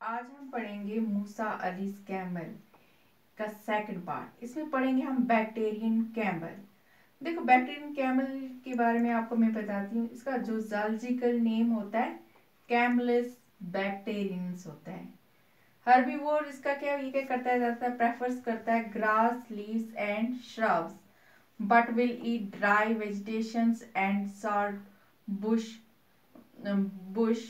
आज हम पढ़ेंगे मूसा अली कैमल का सेकंड पार्ट। इसमें पढ़ेंगे हम बैक्टीरियन कैमल। देखो, बैक्टीरियन कैमल के बारे में आपको मैं बताती हूँ। इसका जो जूलॉजिकल नेम होता है कैमलिस बैक्टीरियंस होता है। हर्बीवोर इसका ये क्या करता है, ज़्यादातर प्रेफर्स करता है grass, leaves and shrubs, but will eat dry vegetations and salt Bush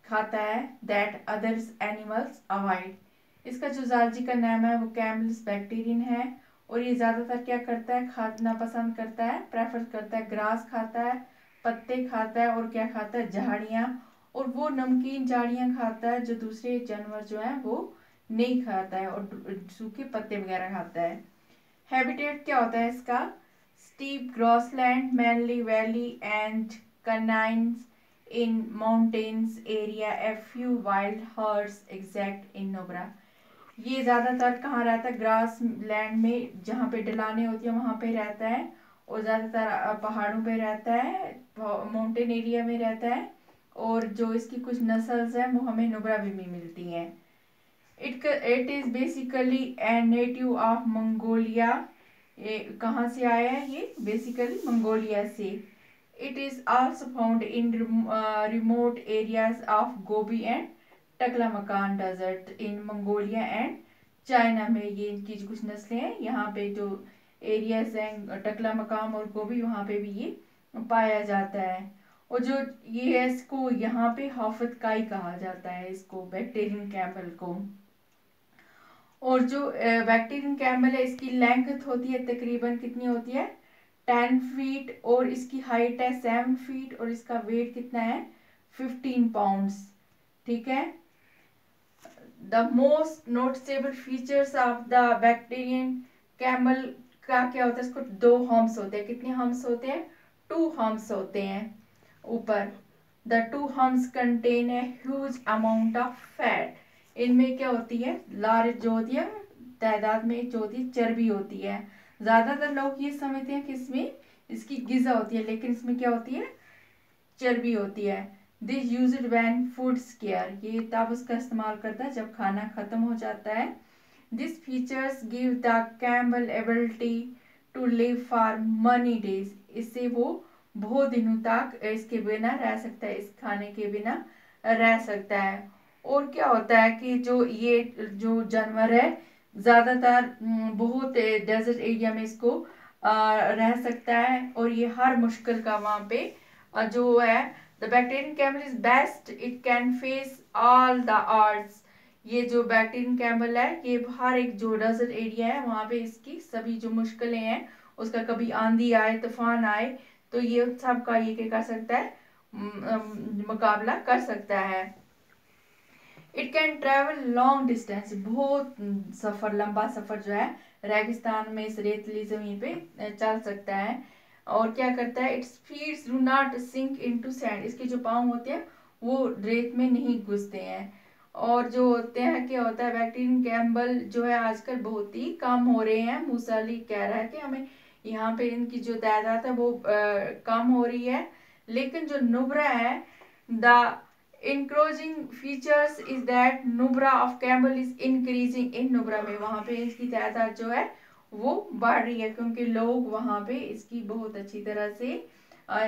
खाता है दैट अदर्स एनिमल्स अवॉइड। इसका जो जूलॉजिकल नाम है वो कैमलिस बैक्टीरियन है और ये ज्यादातर क्या करता है, खाना पसंद करता है, प्रेफर करता है, ग्रास खाता है, पत्ते खाता है और क्या खाता है, झाड़ियाँ। और वो नमकीन झाड़ियाँ खाता है जो दूसरे जानवर जो है वो नहीं खाता है, और सूखे पत्ते वगैरह खाता है। हैबिटेट क्या होता है इसका, steep grassland, mainly valley and canines in mountains area, a few wild herds exist in Nubra. ये ज्यादातर कहाँ रहता है, ग्रास लैंड में, जहाँ पे ढलाने होती है वहां पे रहता है, और ज्यादातर पहाड़ों पे रहता है, माउंटेन एरिया में रहता है। और जो इसकी कुछ नस्ल्स हैं वो हमें नुब्रा में मिलती हैं। It is basically a native of Mongolia. कहाँ से आया है ये, बेसिकली मंगोलिया से। It is also found in remote areas of Gobi and Taklamakan desert in Mongolia and China में ये इनकी कुछ नस्लें हैं। यहाँ पे जो एरियाज हैं टकलामकाम और गोबी, वहाँ पे भी ये पाया जाता है। और जो ये है, इसको यहाँ पे हाफत काई कहा जाता है, इसको बैक्टीरियन कैमल को। और जो बैक्टीरियन कैमल है इसकी लेंथ होती है तकरीबन कितनी होती है, 10 फीट, और इसकी हाइट है 7 फीट, और इसका वेट कितना है, 15 पाउंड्स। ठीक है। The most noticeable features of the Bactrian camel का क्या होता है, इसको 2 हम्स होते हैं। कितने हम्स होते हैं, 2 हम्स होते हैं ऊपर। The 2 hums contain a huge amount of fat. इनमें क्या होती है, लार्ज जो होती है तादाद में, जो होती है चर्बी होती है। ज्यादातर लोग ये समझते हैं कि इसमें इसकी गिजा होती है, लेकिन इसमें क्या होती है, चर्बी होती है। This used when food square, ये तब उसका इस्तेमाल करता है जब खाना खत्म हो जाता है। This features give the camel ability to live for many days. इससे वो बहुत दिनों तक इसके बिना रह सकता है, इस खाने के बिना रह सकता है। और क्या होता है कि जो ये जो जानवर है ज्यादातर बहुत डेजर्ट एरिया में इसको रह सकता है, और ये हर मुश्किल का वहां पे जो है। The Bactrian camel is best, it can face all the odds. ये जो बैक्टीरियन कैमल है ये हर एक जो डेजर्ट एरिया है वहां पे इसकी सभी जो मुश्किलें हैं, उसका कभी आंधी आए, तूफान आए, तो ये सब का ये क्या कर सकता है, मुकाबला कर सकता है। It can travel long distance, बहुत सफर, लंबा सफर जो है रेगिस्तान में, इस रेतली जमीन पे चल सकता है। और क्या करता है, its feet do not sink into sand. इसके जो पाँव होते हैं वो रेत में नहीं घुसते हैं। और जो होते हैं, क्या होता है, बैक्टीरियन कैमल जो है आजकल बहुत ही कम हो रहे हैं। मूसा अली कह रहा है कि हमें यहाँ पे इनकी जो तादाद है वो कम हो रही है। लेकिन जो नुब्रा है, the increasing features is that Nubra of camel is increasing in Nubra में, वहां पे इसकी तादाद जो है वो बढ़ रही है, क्योंकि लोग वहां पे इसकी बहुत अच्छी तरह से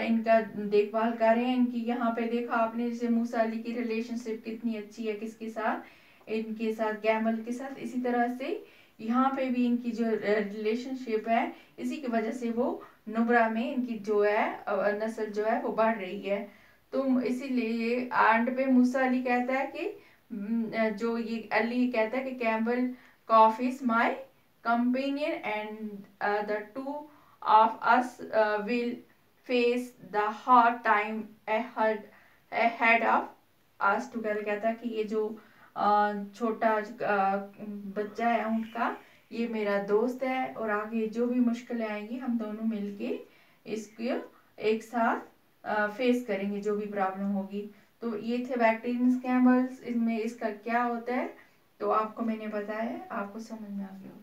इनका देखभाल कर रहे हैं। इनकी यहाँ पे देखा आपने, जैसे मूसा अली की रिलेशनशिप कितनी अच्छी है, किसके साथ, इनके साथ, कैमल के साथ। इसी तरह से यहाँ पे भी इनकी जो रिलेशनशिप है, इसी की वजह से वो नुब्रा में इनकी जो है नस्ल जो है वो बढ़ रही है। तो इसीलिए एंड पे मूसा अली कहता है कि जो ये अली कहता है कि camel calf is my companion and the two of us will face the hard time ahead of us together. कहता है कि ये जो छोटा बच्चा है उनका, ये मेरा दोस्त है, और आगे जो भी मुश्किलें आएंगी हम दोनों मिलके इसको एक साथ फेस करेंगे, जो भी प्रॉब्लम होगी। तो ये थे बैक्टीरियन कैमल्स, इनमें इसका क्या होता है, तो आपको मैंने बताया, आपको समझ में आ गया।